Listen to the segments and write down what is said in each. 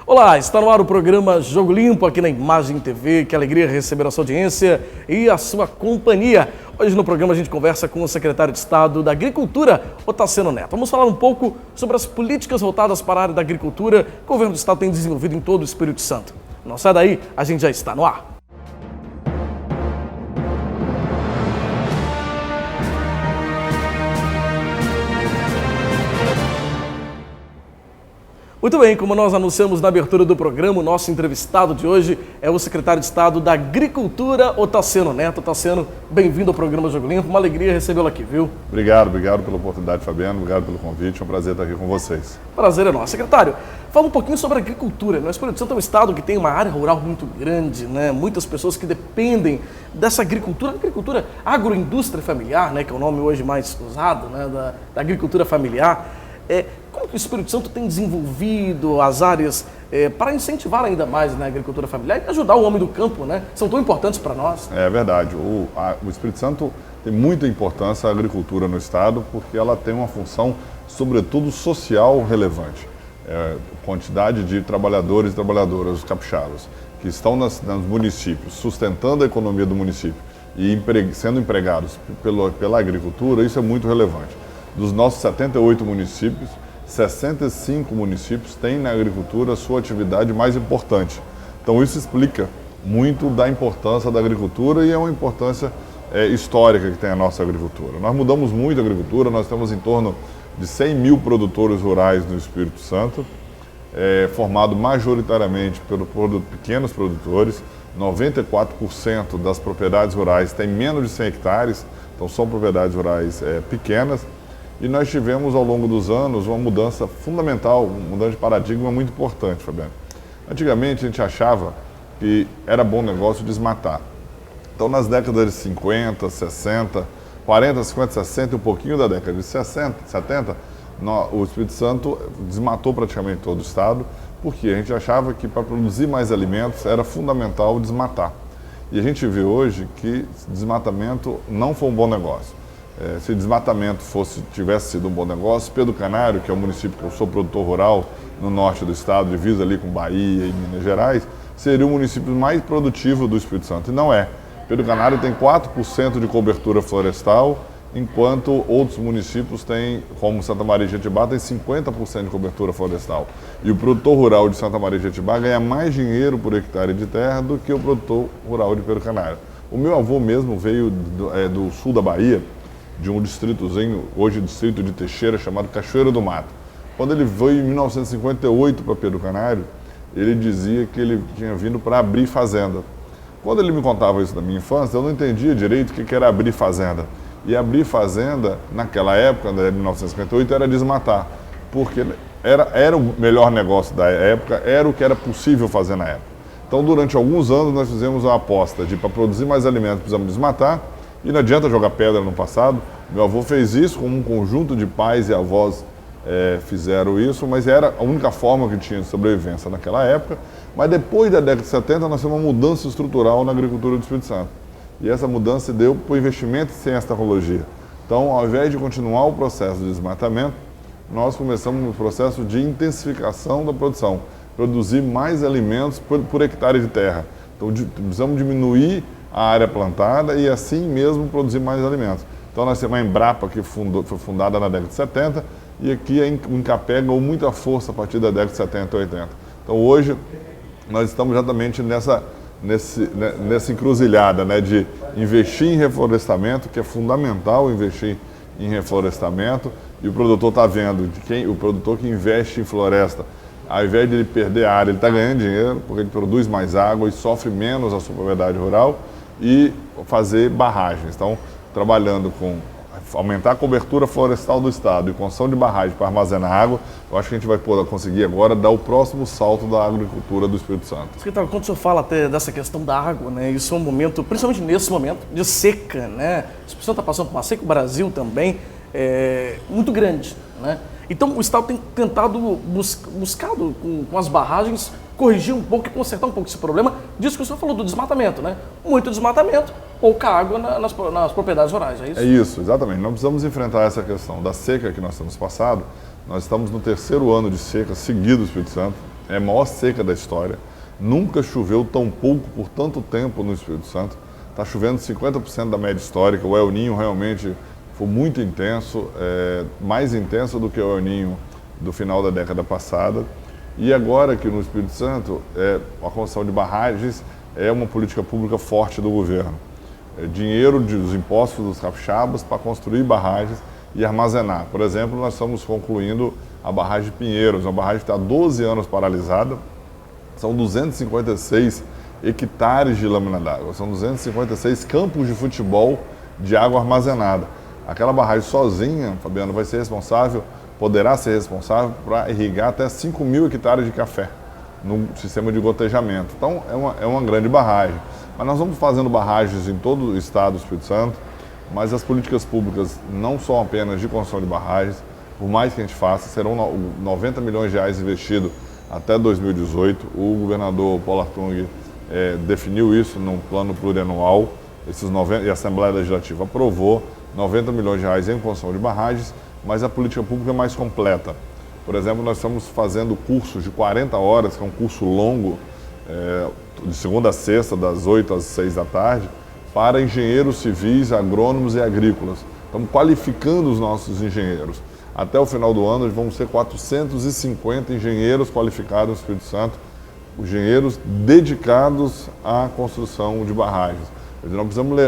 Olá, está no ar o programa Jogo Limpo aqui na Imagem TV. Que alegria receber a sua audiência e a sua companhia. Hoje no programa a gente conversa com o secretário de Estado da Agricultura, Otaceno Neto. Vamos falar um pouco sobre as políticas voltadas para a área da agricultura que o governo do Estado tem desenvolvido em todo o Espírito Santo. Não sai daí, a gente já está no ar. Muito bem, como nós anunciamos na abertura do programa, o nosso entrevistado de hoje é o secretário de Estado da Agricultura, Otaceno Neto. Otaceno, bem-vindo ao programa Jogo Limpo, uma alegria recebê-lo aqui, viu? Obrigado pela oportunidade, Fabiano, obrigado pelo convite, é um prazer estar aqui com vocês. Prazer é nosso. Secretário, fala um pouquinho sobre a agricultura. O Espírito Santo é um estado que tem uma área rural muito grande, né? Muitas pessoas que dependem dessa agricultura agroindústria familiar, né? Que é o nome hoje mais usado, né? Da agricultura familiar. Como que o Espírito Santo tem desenvolvido as áreas para incentivar ainda mais, né, a agricultura familiar e ajudar o homem do campo, né? São tão importantes para nós. É verdade. O Espírito Santo tem muita importância a agricultura no estado porque ela tem uma função, sobretudo, social relevante. Quantidade de trabalhadores e trabalhadoras, os capixabas, que estão nos municípios, sustentando a economia do município e sendo empregados pela agricultura, isso é muito relevante. Dos nossos 78 municípios, 65 municípios têm na agricultura a sua atividade mais importante. Então isso explica muito da importância da agricultura e é uma importância histórica que tem a nossa agricultura. Nós mudamos muito a agricultura, nós temos em torno de 100 mil produtores rurais no Espírito Santo, formado majoritariamente pelos pequenos produtores. 94% das propriedades rurais têm menos de 100 hectares, então são propriedades rurais pequenas. E nós tivemos ao longo dos anos uma mudança fundamental, uma mudança de paradigma muito importante, Fabiano. Antigamente a gente achava que era bom negócio desmatar. Então nas décadas de 50, 60, 40, 50, 60 e um pouquinho da década de 60, 70, o Espírito Santo desmatou praticamente todo o estado, porque a gente achava que para produzir mais alimentos era fundamental desmatar. E a gente vê hoje que desmatamento não foi um bom negócio. Se desmatamento tivesse sido um bom negócio, Pedro Canário, que é o município que eu sou produtor rural no norte do estado, divisa ali com Bahia e Minas Gerais, seria o município mais produtivo do Espírito Santo. E não é. Pedro Canário tem 4% de cobertura florestal, enquanto outros municípios têm, como Santa Maria de Jetibá, tem 50% de cobertura florestal. E o produtor rural de Santa Maria de Jetibá ganha mais dinheiro por hectare de terra do que o produtor rural de Pedro Canário. O meu avô mesmo veio do sul da Bahia, de um distritozinho, hoje distrito de Teixeira, chamado Cachoeira do Mato. Quando ele veio em 1958 para Pedro Canário, ele dizia que ele tinha vindo para abrir fazenda. Quando ele me contava isso da minha infância, eu não entendia direito o que era abrir fazenda. E abrir fazenda, naquela época, de 1958, era desmatar, porque era o melhor negócio da época, era o que era possível fazer na época. Então, durante alguns anos, nós fizemos a aposta de, para produzir mais alimentos, precisamos desmatar. E não adianta jogar pedra no passado. Meu avô fez isso, como um conjunto de pais e avós fizeram isso, mas era a única forma que tinha de sobrevivência naquela época. Mas depois da década de 70, nós tivemos uma mudança estrutural na agricultura do Espírito Santo. E essa mudança deu para o investimento em ciência e tecnologia. Então, ao invés de continuar o processo de desmatamento, nós começamos um processo de intensificação da produção, produzir mais alimentos por hectare de terra. Então, precisamos diminuir a área plantada e assim mesmo produzir mais alimentos. Então nós temos a Embrapa, que foi fundada na década de 70, e aqui a Incapé ganhou muita força a partir da década de 70 e 80. Então hoje nós estamos exatamente nessa encruzilhada, né, de investir em reflorestamento, que é fundamental investir em reflorestamento, e o produtor está vendo, o produtor que investe em floresta, ao invés de ele perder a área, ele está ganhando dinheiro, porque ele produz mais água e sofre menos a sua propriedade rural, e fazer barragens. Então, trabalhando com aumentar a cobertura florestal do estado e construção de barragens para armazenar água, eu acho que a gente vai conseguir agora dar o próximo salto da agricultura do Espírito Santo. Secretário, quando o senhor fala até dessa questão da água, né, isso é um momento, principalmente nesse momento, de seca, né? O Espírito Santo está passando por uma seca, o Brasil também, muito grande, né? Então, o estado tem tentado, buscado com as barragens, corrigir um pouco e consertar um pouco esse problema disso que o senhor falou do desmatamento, né? Muito desmatamento, pouca água nas propriedades rurais, é isso? É isso, exatamente. Nós precisamos enfrentar essa questão da seca que nós temos passado. Nós estamos no 3º ano de seca seguido do Espírito Santo. é a maior seca da história. Nunca choveu tão pouco por tanto tempo no Espírito Santo. Está chovendo 50% da média histórica. O El Niño realmente foi muito intenso, mais intenso do que o El Niño do final da década passada. E agora que no Espírito Santo, a construção de barragens é uma política pública forte do governo. Dinheiro dos impostos dos capixabas para construir barragens e armazenar. Por exemplo, nós estamos concluindo a barragem de Pinheiros, uma barragem que está há 12 anos paralisada. São 256 hectares de lâmina d'água, são 256 campos de futebol de água armazenada. Aquela barragem sozinha, Fabiano, poderá ser responsável para irrigar até 5.000 hectares de café no sistema de gotejamento. Então, é uma grande barragem. Mas nós vamos fazendo barragens em todo o estado do Espírito Santo, mas as políticas públicas não são apenas de construção de barragens, por mais que a gente faça, serão 90 milhões de reais investidos até 2018. O governador Paulo Artung definiu isso num plano plurianual, e a Assembleia Legislativa aprovou 90 milhões de reais em construção de barragens, mas a política pública é mais completa. Por exemplo, nós estamos fazendo cursos de 40 horas, que é um curso longo, de segunda a sexta, das 8 às 6 da tarde, para engenheiros civis, agrônomos e agrícolas. Estamos qualificando os nossos engenheiros. Até o final do ano, vamos ter 450 engenheiros qualificados no Espírito Santo, engenheiros dedicados à construção de barragens. Nós precisamos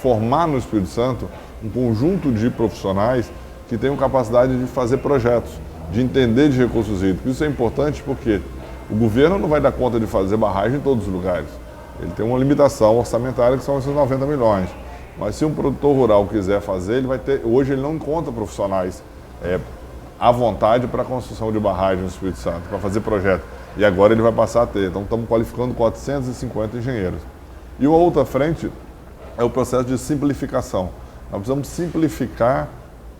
formar no Espírito Santo um conjunto de profissionais que tenham capacidade de fazer projetos, de entender de recursos hídricos. Isso é importante porque o governo não vai dar conta de fazer barragem em todos os lugares. Ele tem uma limitação orçamentária que são esses 90 milhões. Mas se um produtor rural quiser fazer, ele vai ter. Hoje ele não encontra profissionais à vontade para a construção de barragem no Espírito Santo, para fazer projeto. E agora ele vai passar a ter. Então estamos qualificando 450 engenheiros. E uma outra frente é o processo de simplificação. Nós precisamos simplificar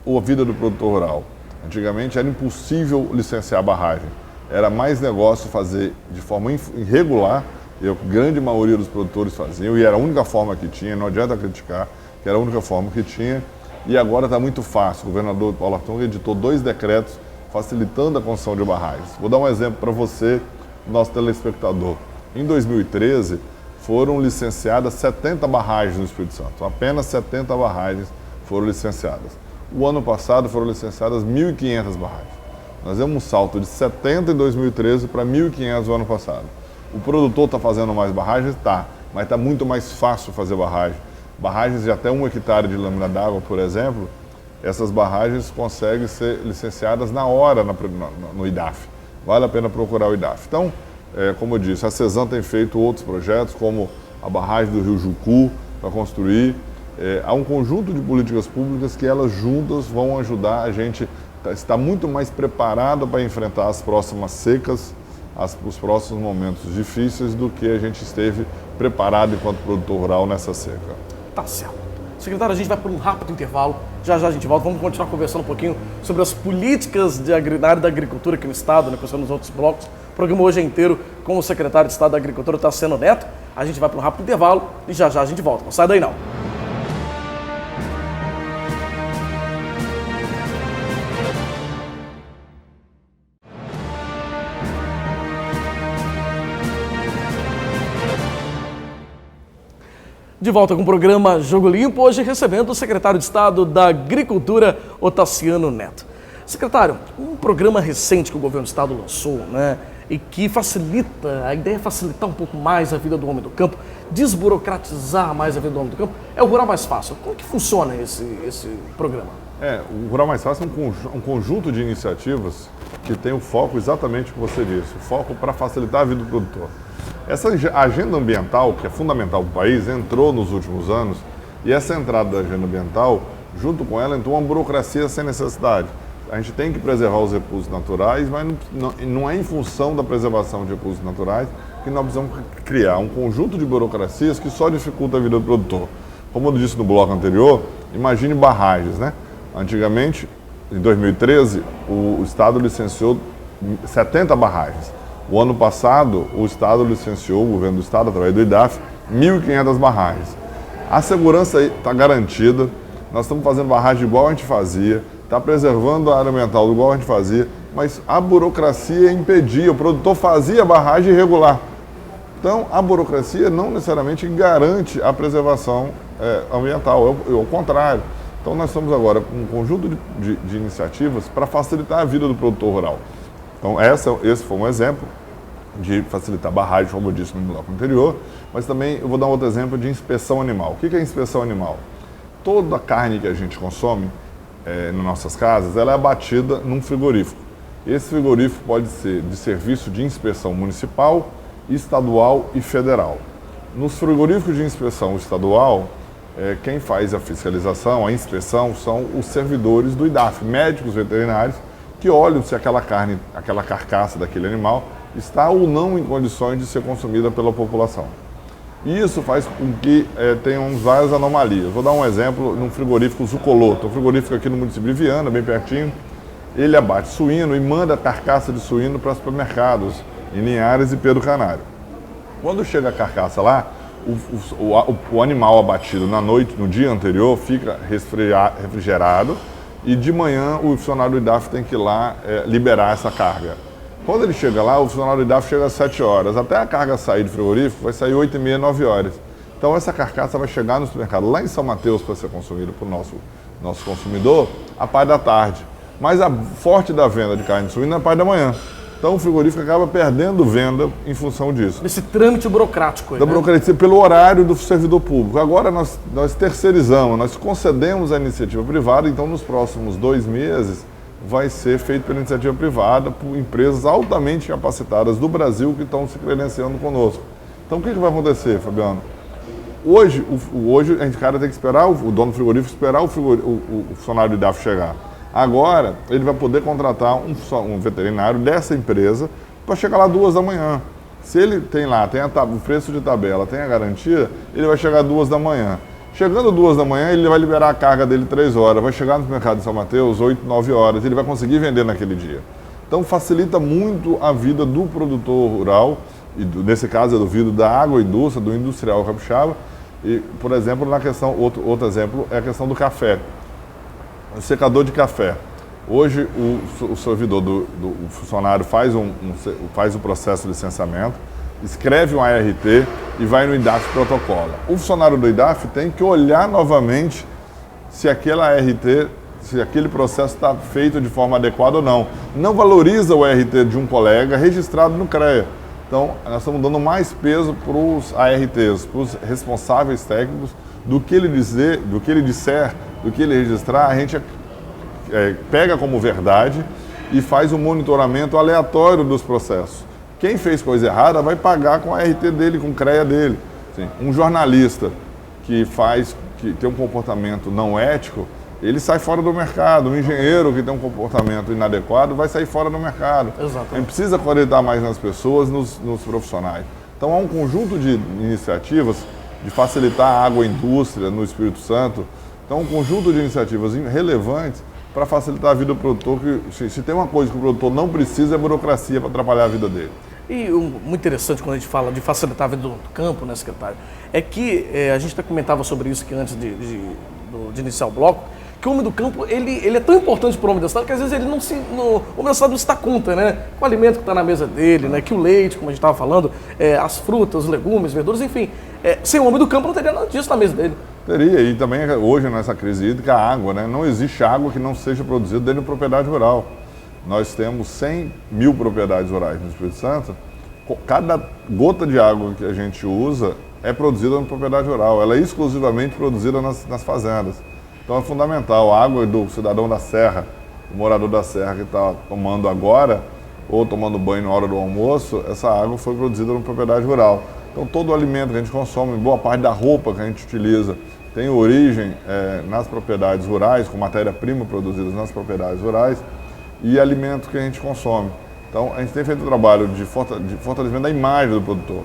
a vida do produtor rural. Antigamente era impossível licenciar barragem. Era mais negócio fazer de forma irregular, e a grande maioria dos produtores faziam, e era a única forma que tinha, não adianta criticar, que era a única forma que tinha, e agora está muito fácil. O governador Paulo Artung editou 2 decretos facilitando a construção de barragens. Vou dar um exemplo para você, nosso telespectador. Em 2013, foram licenciadas 70 barragens no Espírito Santo, apenas 70 barragens foram licenciadas. O ano passado foram licenciadas 1.500 barragens. Nós demos um salto de 70 em 2013 para 1.500 no ano passado. O produtor está fazendo mais barragens? Está, mas está muito mais fácil fazer barragem. Barragens de até 1 hectare de lâmina d'água, por exemplo, essas barragens conseguem ser licenciadas na hora no IDAF. Vale a pena procurar o IDAF. Então, como eu disse, a CESAM tem feito outros projetos, como a barragem do Rio Jucu, para construir. Há um conjunto de políticas públicas que elas juntas vão ajudar a gente a estar muito mais preparado para enfrentar as próximas secas, os próximos momentos difíceis do que a gente esteve preparado enquanto produtor rural nessa seca. Tá certo. Secretário, a gente vai por um rápido intervalo. Já a gente volta. Vamos continuar conversando um pouquinho sobre as políticas na área da agricultura aqui no Estado, pensando nos outros blocos. O programa hoje é inteiro com o secretário de Estado da Agricultura, Otaciano Neto. A gente vai para um rápido intervalo e já a gente volta. Não sai daí não. De volta com o programa Jogo Limpo, hoje recebendo o secretário de Estado da Agricultura, Otaciano Neto. Secretário, um programa recente que o governo do Estado lançou, e que a ideia é facilitar um pouco mais a vida do homem do campo, desburocratizar mais a vida do homem do campo, é o Rural Mais Fácil. Como que funciona esse programa? O Rural Mais Fácil é um conjunto de iniciativas que tem o foco exatamente o que você disse, o foco para facilitar a vida do produtor. Essa agenda ambiental, que é fundamental para o país, entrou nos últimos anos, e essa entrada da agenda ambiental, junto com ela, entrou uma burocracia sem necessidade. A gente tem que preservar os recursos naturais, mas não é em função da preservação de recursos naturais que nós precisamos criar um conjunto de burocracias que só dificulta a vida do produtor. Como eu disse no bloco anterior, imagine barragens, Antigamente, em 2013, o Estado licenciou 70 barragens. O ano passado, o Estado licenciou, o governo do Estado, através do IDAF, 1.500 barragens. A segurança está garantida, nós estamos fazendo barragem igual a gente fazia, está preservando a área ambiental igual a gente fazia, mas a burocracia impedia, o produtor fazia a barragem irregular. Então, a burocracia não necessariamente garante a preservação ambiental, é o contrário. Então, nós estamos agora com um conjunto de iniciativas para facilitar a vida do produtor rural. Então, esse foi um exemplo de facilitar barragem, como eu disse no bloco anterior, mas também eu vou dar um outro exemplo de inspeção animal. O que é inspeção animal? Toda a carne que a gente consome nas nossas casas, ela é abatida num frigorífico. Esse frigorífico pode ser de serviço de inspeção municipal, estadual e federal. Nos frigoríficos de inspeção estadual, quem faz a fiscalização, a inspeção, são os servidores do IDAF, médicos veterinários, que olham se aquela carne, aquela carcaça daquele animal está ou não em condições de ser consumida pela população. E isso faz com que tenham várias anomalias. Vou dar um exemplo num frigorífico Zucoloto, um frigorífico aqui no município de Viana, bem pertinho. Ele abate suíno e manda a carcaça de suíno para supermercados em Linhares e Pedro Canário. Quando chega a carcaça lá, o animal abatido na noite, no dia anterior, fica refrigerado e de manhã o funcionário do IDAF tem que ir lá liberar essa carga. Quando ele chega lá, o funcionário do IDAF chega às 7 horas. Até a carga sair do frigorífico, vai sair 8h30, 9 horas. Então essa carcaça vai chegar no supermercado lá em São Mateus para ser consumida por nosso consumidor a parte da tarde. Mas a forte da venda de carne suína é a parte da manhã. Então o frigorífico acaba perdendo venda em função disso. Esse trâmite burocrático aí, da burocracia pelo horário do servidor público. Agora nós terceirizamos, nós concedemos a iniciativa privada, então nos próximos 2 meses vai ser feito pela iniciativa privada por empresas altamente capacitadas do Brasil que estão se credenciando conosco. Então o que vai acontecer, Fabiano? Hoje a gente tem que esperar o dono do frigorífico esperar o funcionário do IDAF chegar. Agora ele vai poder contratar um veterinário dessa empresa para chegar lá 2 da manhã. Se ele tem o preço de tabela, tem a garantia, ele vai chegar 2 da manhã. Chegando 2 da manhã, ele vai liberar a carga dele 3 horas, vai chegar no mercado de São Mateus 8, 9 horas, ele vai conseguir vender naquele dia. Então facilita muito a vida do produtor rural, e nesse caso eu duvido da agroindústria, do industrial capixaba, e, por exemplo, na questão, outro exemplo é a questão do café. O secador de café. Hoje o servidor o funcionário faz o processo de licenciamento, escreve um ART e vai no IDAF e protocola. O funcionário do IDAF tem que olhar novamente se aquele ART, se aquele processo está feito de forma adequada ou não. Não valoriza o ART de um colega registrado no CREA. Então, nós estamos dando mais peso para os ARTs, para os responsáveis técnicos, do que ele disser, do que ele registrar, a gente pega como verdade e faz um monitoramento aleatório dos processos. Quem fez coisa errada vai pagar com a ART dele, com o CREA dele. Assim, um jornalista que tem um comportamento não ético, ele sai fora do mercado. Um engenheiro que tem um comportamento inadequado vai sair fora do mercado. Exatamente. A gente precisa acreditar mais nas pessoas, nos profissionais. Então há um conjunto de iniciativas de facilitar a agroindústria no Espírito Santo. Então um conjunto de iniciativas relevantes para facilitar a vida do produtor. Se tem uma coisa que o produtor não precisa é burocracia para atrapalhar a vida dele. E muito interessante quando a gente fala de facilitar a vida do campo, né, secretário, é que a gente até comentava sobre isso que antes de iniciar o bloco, que o homem do campo, ele é tão importante para o homem da cidade que às vezes ele o homem da cidade não se dá conta, né? Com o alimento que está na mesa dele, né? Que o leite, como a gente estava falando, as frutas, os legumes, verduras, enfim. Sem o homem do campo não teria nada disso na mesa dele. Teria, e também hoje nessa crise hídrica, a água, né? Não existe água que não seja produzida dentro de propriedade rural. Nós temos 100 mil propriedades rurais no Espírito Santo. Cada gota de água que a gente usa é produzida na propriedade rural. Ela é exclusivamente produzida nas fazendas. Então é fundamental. A água do cidadão da serra, o morador da serra que está tomando agora, ou tomando banho na hora do almoço, essa água foi produzida na propriedade rural. Então todo o alimento que a gente consome, boa parte da roupa que a gente utiliza, tem origem nas propriedades rurais, com matéria-prima produzida nas propriedades rurais, e alimento que a gente consome. Então a gente tem feito um trabalho de fortalecimento da imagem do produtor.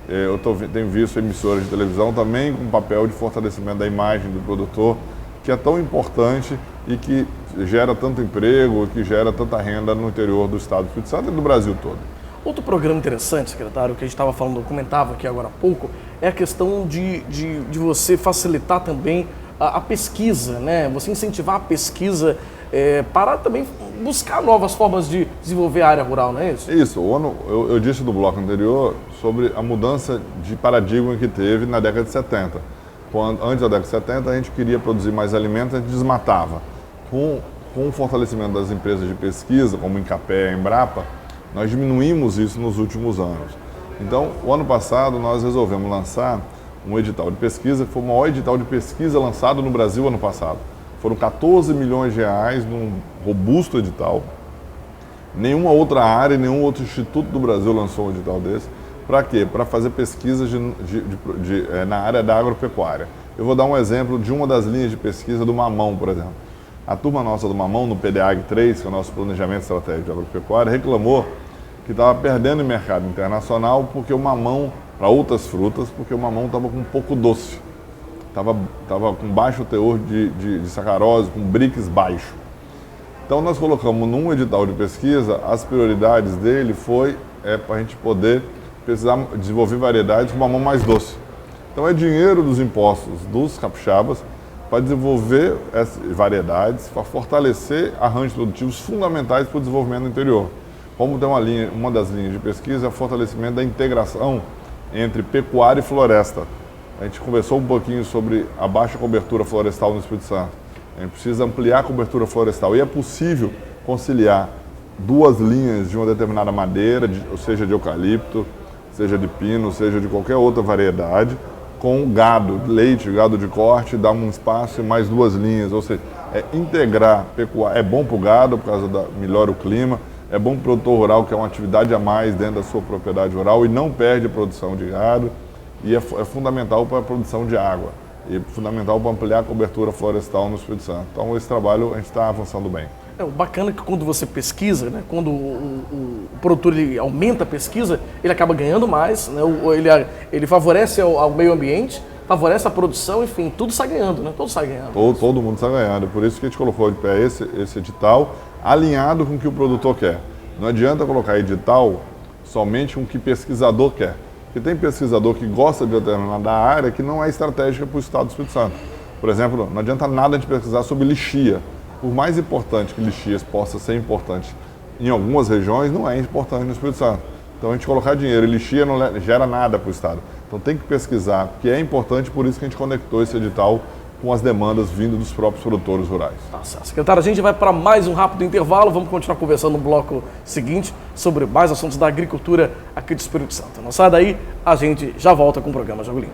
Eu tenho visto emissoras de televisão também com papel de fortalecimento da imagem do produtor, que é tão importante e que gera tanto emprego, que gera tanta renda no interior do estado do Espírito Santo e do Brasil todo. Outro programa interessante, secretário, que a gente estava falando, comentava aqui agora há pouco, é a questão de você facilitar também a pesquisa, né? Você incentivar a pesquisa para também buscar novas formas de desenvolver a área rural, não é isso? Isso, eu disse do bloco anterior sobre a mudança de paradigma que teve na década de 70. Antes da década de 70 a gente queria produzir mais alimentos, a gente desmatava. Com o fortalecimento das empresas de pesquisa, como Incapé, Embrapa, nós diminuímos isso nos últimos anos. Então, o ano passado nós resolvemos lançar um edital de pesquisa, que foi o maior edital de pesquisa lançado no Brasil ano passado. Foram 14 milhões de reais num robusto edital. Nenhuma outra área, nenhum outro instituto do Brasil lançou um edital desse. Para quê? Para fazer pesquisas na área da agropecuária. Eu vou dar um exemplo de uma das linhas de pesquisa do mamão, por exemplo. A turma nossa do mamão, no PDAG 3, que é o nosso Planejamento Estratégico de Agropecuária, reclamou que estava perdendo em mercado internacional porque o mamão, para outras frutas, porque o mamão estava com um pouco doce. Estava com baixo teor de sacarose, com BRICS baixo. Então nós colocamos num edital de pesquisa, as prioridades dele foi para a gente poder desenvolver variedades com mamão mais doce. Então é dinheiro dos impostos dos capixabas para desenvolver essas variedades, para fortalecer arranjos produtivos fundamentais para o desenvolvimento do interior. Como tem uma das linhas de pesquisa é o fortalecimento da integração entre pecuária e floresta. A gente conversou um pouquinho sobre a baixa cobertura florestal no Espírito Santo. A gente precisa ampliar a cobertura florestal e é possível conciliar duas linhas de uma determinada madeira, seja de eucalipto, seja de pino, seja de qualquer outra variedade, com gado, leite, gado de corte, dá um espaço e mais duas linhas. Ou seja, integrar pecuária. É bom para o gado, por causa melhora o clima, é bom para o produtor rural, que é uma atividade a mais dentro da sua propriedade rural e não perde a produção de gado. E é fundamental para a produção de água e fundamental para ampliar a cobertura florestal no Espírito Santo. Então, esse trabalho a gente está avançando bem. O bacana é que quando você pesquisa, né, quando o produtor ele aumenta a pesquisa, ele acaba ganhando mais, né, ele favorece ao meio ambiente, favorece a produção, enfim, tudo sai ganhando, né? Todo sai ganhando. Todo mundo sai ganhando. Por isso que a gente colocou de pé esse edital alinhado com o que o produtor quer. Não adianta colocar edital somente com o que o pesquisador quer. Porque tem pesquisador que gosta de determinada área que não é estratégica para o Estado do Espírito Santo. Por exemplo, não adianta nada a gente pesquisar sobre lixia. Por mais importante que lixias possa ser importante em algumas regiões, não é importante no Espírito Santo. Então a gente colocar dinheiro em lixia não gera nada para o Estado. Então tem que pesquisar, que é importante, por isso que a gente conectou esse edital com as demandas vindo dos próprios produtores rurais. Nossa, secretário, a gente vai para mais um rápido intervalo, vamos continuar conversando no bloco seguinte sobre mais assuntos da agricultura aqui do Espírito Santo. Não sai daí, a gente já volta com o programa Jogo Limpo.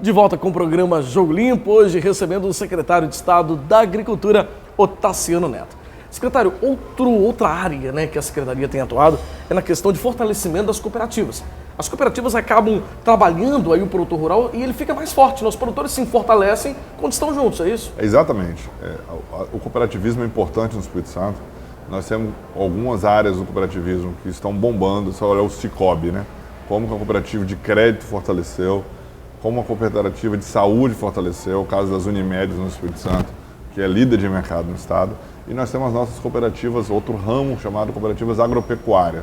De volta com o programa Jogo Limpo, hoje recebendo o secretário de Estado da Agricultura, Otaciano Neto. Secretário, outra área, né, que a Secretaria tem atuado é na questão de fortalecimento das cooperativas. As cooperativas acabam trabalhando aí o produtor rural e ele fica mais forte, né? Os produtores se fortalecem quando estão juntos, é isso? Exatamente. O cooperativismo é importante no Espírito Santo. Nós temos algumas áreas do cooperativismo que estão bombando, só olhar o Cicobi, né? Como que a cooperativa de crédito fortaleceu, como a cooperativa de saúde fortaleceu, o caso das Unimed no Espírito Santo, que é líder de mercado no estado. E nós temos as nossas cooperativas, outro ramo chamado cooperativas agropecuárias.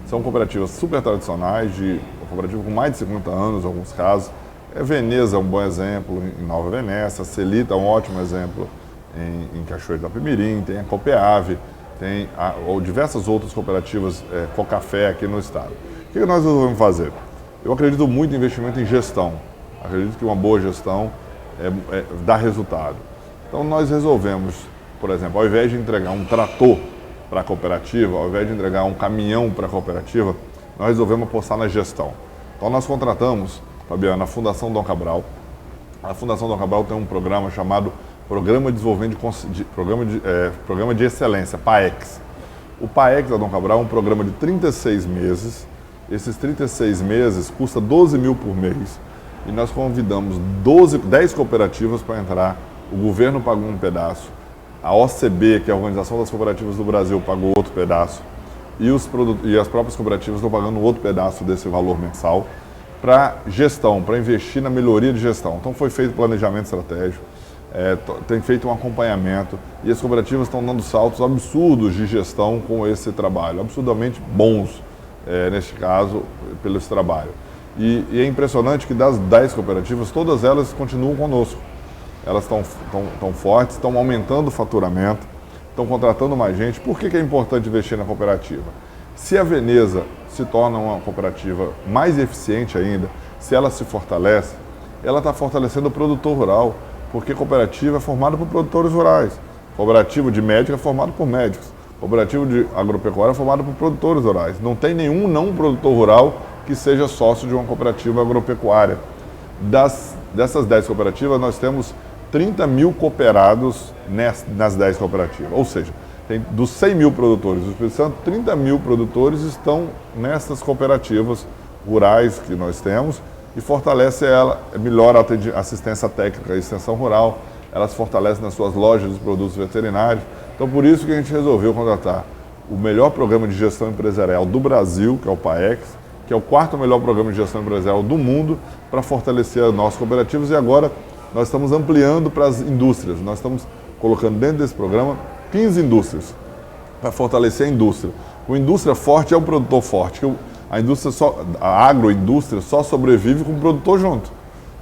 São cooperativas super tradicionais, cooperativa com mais de 50 anos, em alguns casos. Veneza é um bom exemplo em Nova Venécia, Celita é um ótimo exemplo em Cachoeiro do Itapemirim, tem a Copeave, tem diversas outras cooperativas Cocafé aqui no estado. O que nós resolvemos fazer? Eu acredito muito em investimento em gestão. Acredito que uma boa gestão dá resultado. Então nós resolvemos, por exemplo, ao invés de entregar um trator para a cooperativa, ao invés de entregar um caminhão para a cooperativa, nós resolvemos apostar na gestão. Então nós contratamos, Fabiana, a Fundação Dom Cabral. A Fundação Dom Cabral tem um programa chamado Programa de Excelência, PAEX. O PAEX da Dom Cabral é um programa de 36 meses. Esses 36 meses custa 12 mil por mês. E nós convidamos 10 cooperativas para entrar. O governo pagou um pedaço. A OCB, que é a Organização das Cooperativas do Brasil, pagou outro pedaço. E as próprias cooperativas estão pagando outro pedaço desse valor mensal para gestão, para investir na melhoria de gestão. Então foi feito planejamento estratégico, tem feito um acompanhamento e as cooperativas estão dando saltos absurdos de gestão com esse trabalho, absurdamente bons, neste caso, pelo esse trabalho. E é impressionante que das 10 cooperativas, todas elas continuam conosco. Elas estão fortes, estão aumentando o faturamento, estão contratando mais gente. Por que é importante investir na cooperativa? Se a Veneza se torna uma cooperativa mais eficiente ainda, se ela se fortalece, ela está fortalecendo o produtor rural, porque a cooperativa é formada por produtores rurais. Cooperativa de médica é formada por médicos. Cooperativa de agropecuária é formada por produtores rurais. Não tem nenhum não produtor rural que seja sócio de uma cooperativa agropecuária. Dessas 10 cooperativas, nós temos 30 mil cooperados nas 10 cooperativas. Ou seja, dos 100 mil produtores do Espírito Santo, 30 mil produtores estão nessas cooperativas rurais que nós temos e fortalece ela, melhora a assistência técnica e extensão rural, elas fortalecem nas suas lojas de produtos veterinários. Então, por isso que a gente resolveu contratar o melhor programa de gestão empresarial do Brasil, que é o PAEX, que é o 4º melhor programa de gestão empresarial do mundo, para fortalecer as nossas cooperativas. E agora nós estamos ampliando para as indústrias. Nós estamos colocando dentro desse programa 15 indústrias, para fortalecer a indústria. Uma indústria forte é um produtor forte. A agroindústria só sobrevive com o produtor junto.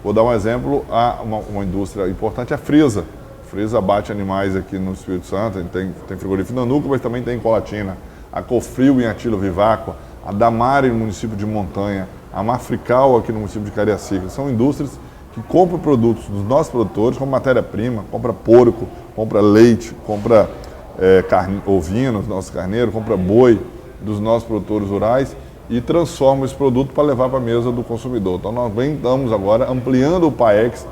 Vou dar um exemplo, uma indústria importante é a Frisa. A Frisa abate animais aqui no Espírito Santo, tem frigorífico na Nuca, mas também tem em Colatina. A Cofrio em Atila Viváqua, a Damari no município de Montanha, a Mafrical aqui no município de Cariacica. São indústrias que compram produtos dos nossos produtores, como matéria-prima, compra porco, compra leite, compra ovinos, nosso carneiro, compra boi dos nossos produtores rurais e transforma esse produto para levar para a mesa do consumidor. Então nós estamos agora ampliando o PAEX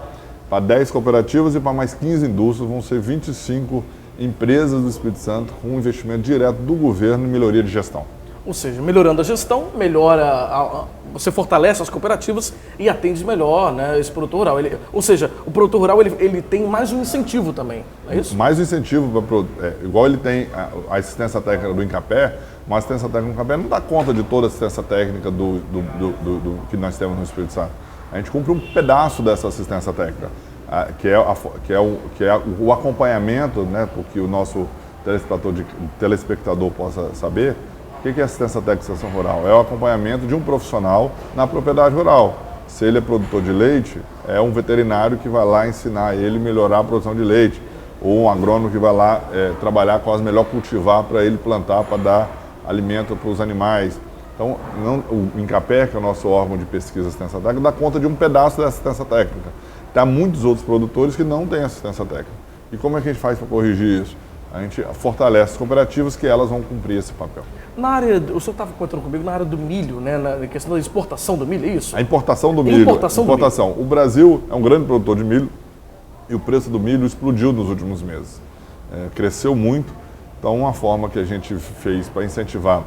para 10 cooperativas e para mais 15 indústrias, vão ser 25 empresas do Espírito Santo com um investimento direto do governo em melhoria de gestão. Ou seja, melhorando a gestão, você fortalece as cooperativas e atende melhor, né, esse produtor rural. Ou seja, o produtor rural ele tem mais um incentivo também, é isso? Mais um incentivo, igual ele tem a assistência técnica do Incapé, mas a assistência técnica do Incapé não dá conta de toda a assistência técnica do que nós temos no Espírito Santo. A gente cumpre um pedaço dessa assistência técnica, que é o acompanhamento, né, para que o nosso telespectador possa saber. O que é assistência técnica de extensão rural? É o acompanhamento de um profissional na propriedade rural. Se ele é produtor de leite, é um veterinário que vai lá ensinar ele a melhorar a produção de leite. Ou um agrônomo que vai lá trabalhar com as melhor cultivar para ele plantar, para dar alimento para os animais. Então, o Incapé, que é o nosso órgão de pesquisa e assistência técnica, dá conta de um pedaço da assistência técnica. Tem muitos outros produtores que não têm assistência técnica. E como é que a gente faz para corrigir isso? A gente fortalece as cooperativas que elas vão cumprir esse papel. Na área, o senhor estava comentando comigo, na área do milho, né, na questão da exportação do milho, é isso? A importação do milho. Importação. O Brasil é um grande produtor de milho e o preço do milho explodiu nos últimos meses. Cresceu muito. Então, uma forma que a gente fez para incentivar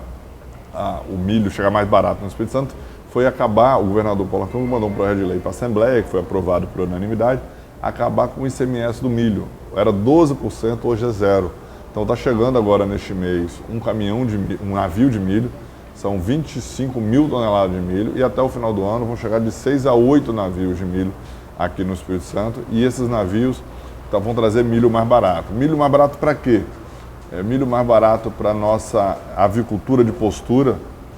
o milho chegar mais barato no Espírito Santo foi acabar, o governador Paulo Arthur mandou um projeto de lei para a Assembleia, que foi aprovado por unanimidade, acabar com o ICMS do milho. Era 12%, hoje é 0%. Então está chegando agora neste mês um navio de milho, são 25 mil toneladas de milho e até o final do ano vão chegar de 6 a 8 navios de milho aqui no Espírito Santo e esses navios vão trazer milho mais barato. Milho mais barato para quê? Milho mais barato para a nossa avicultura de postura.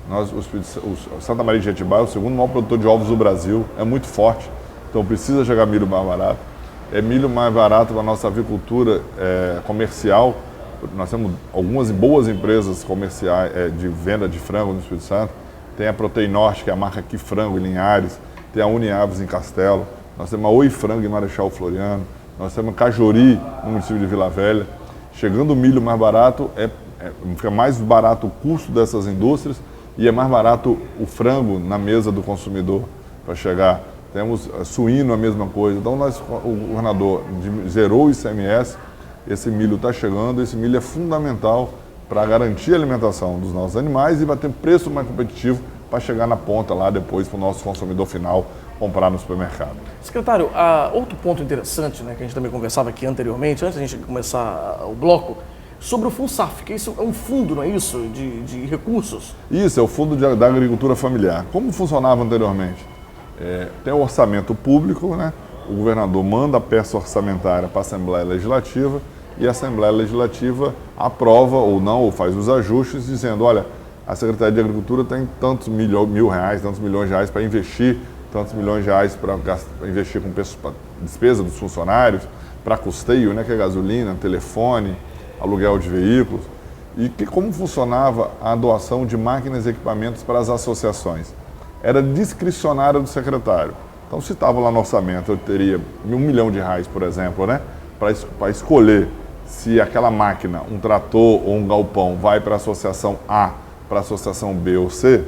O Santa Maria de Jetibá é o segundo maior produtor de ovos do Brasil, é muito forte, então precisa chegar milho mais barato. Milho mais barato para a nossa avicultura comercial. Nós temos algumas boas empresas comerciais de venda de frango no Espírito Santo. Tem a Proteinorte, que é a marca Aqui Frango em Linhares. Tem a Uniaves em Castelo. Nós temos a Oi Frango em Marechal Floriano. Nós temos a Cajori no município de Vila Velha. Chegando o milho mais barato, fica mais barato o custo dessas indústrias e é mais barato o frango na mesa do consumidor para chegar. Temos suíno, a mesma coisa. Então, o governador zerou o ICMS, esse milho está chegando, esse milho é fundamental para garantir a alimentação dos nossos animais e vai ter preço mais competitivo para chegar na ponta lá depois para o nosso consumidor final comprar no supermercado. Secretário, outro ponto interessante, né, que a gente também conversava aqui anteriormente, antes da gente começar o bloco, sobre o FUNSAF, que isso é um fundo, não é isso, de recursos? Isso, é o Fundo da Agricultura Familiar. Como funcionava anteriormente? Tem o orçamento público, né? o governador manda a peça orçamentária para a Assembleia Legislativa e a Assembleia Legislativa aprova ou não, ou faz os ajustes, dizendo, olha, a Secretaria de Agricultura tem tantos mil reais, tantos milhões de reais para investir, tantos milhões de reais para investir com despesa dos funcionários, para custeio, né, que é gasolina, telefone, aluguel de veículos. E como funcionava a doação de máquinas e equipamentos para as associações? Era discricionária do secretário. Então, se estava lá no orçamento, eu teria R$1 milhão, por exemplo, né, para escolher se aquela máquina, um trator ou um galpão, vai para a associação A, para a associação B ou C,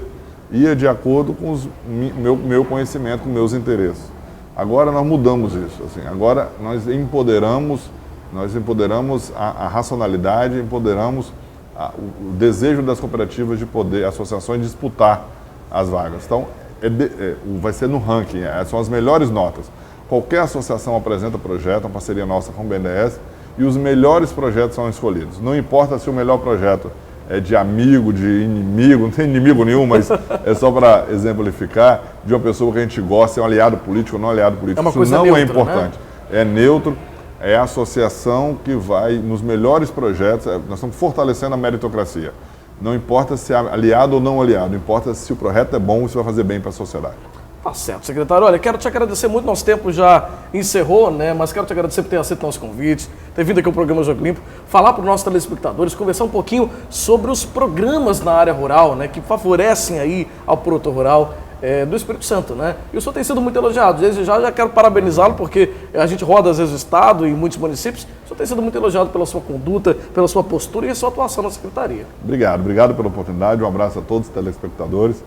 ia de acordo com meu conhecimento, com meus interesses. Agora nós mudamos isso. Assim, agora nós empoderamos a racionalidade, empoderamos o desejo das cooperativas de poder, associações, disputar as vagas. Então, vai ser no ranking, são as melhores notas. Qualquer associação apresenta projeto, uma parceria nossa com o BNDES, e os melhores projetos são escolhidos. Não importa se o melhor projeto é de amigo, de inimigo, não tem inimigo nenhum, mas é só para exemplificar, de uma pessoa que a gente gosta, é um aliado político ou não aliado político. É uma coisa Isso não neutra, é importante. Né? É neutro, é a associação que vai nos melhores projetos, nós estamos fortalecendo a meritocracia. Não importa se é aliado ou não aliado, importa se o projeto é bom e se vai fazer bem para a sociedade. Tá certo, secretário. Olha, quero te agradecer muito, nosso tempo já encerrou, né? Mas quero te agradecer por ter aceito nosso convite, ter vindo aqui ao programa Jogo Limpo, falar para os nossos telespectadores, conversar um pouquinho sobre os programas na área rural, né? Que favorecem aí ao produtor rural do Espírito Santo, né? E o senhor tem sido muito elogiado. Desde já quero parabenizá-lo, porque a gente roda às vezes o Estado e muitos municípios. O senhor tem sido muito elogiado pela sua conduta, pela sua postura e a sua atuação na Secretaria. Obrigado pela oportunidade. Um abraço a todos os telespectadores.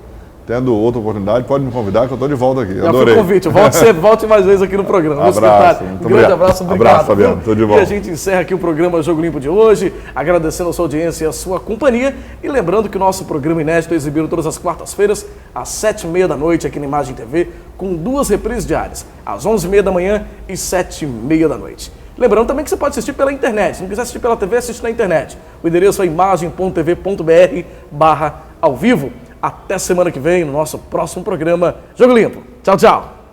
Tendo outra oportunidade, pode me convidar que eu estou de volta aqui. Já adorei. foi o convite, volte mais vezes aqui no programa. Abraço, Um grande abraço, obrigado. Abraço, Fabiano, tudo de bom. E a gente encerra aqui o programa Jogo Limpo de hoje, agradecendo a sua audiência e a sua companhia, e lembrando que o nosso programa inédito é exibido todas as quartas-feiras, às 7h30 da noite, aqui na Imagem TV, com 2 reprises diárias, às 11h30 da manhã e 7h30 da noite. Lembrando também que você pode assistir pela internet. Se não quiser assistir pela TV, assiste na internet. O endereço é imagem.tv.br/ao vivo. Até semana que vem, no nosso próximo programa Jogo Limpo. Tchau, tchau.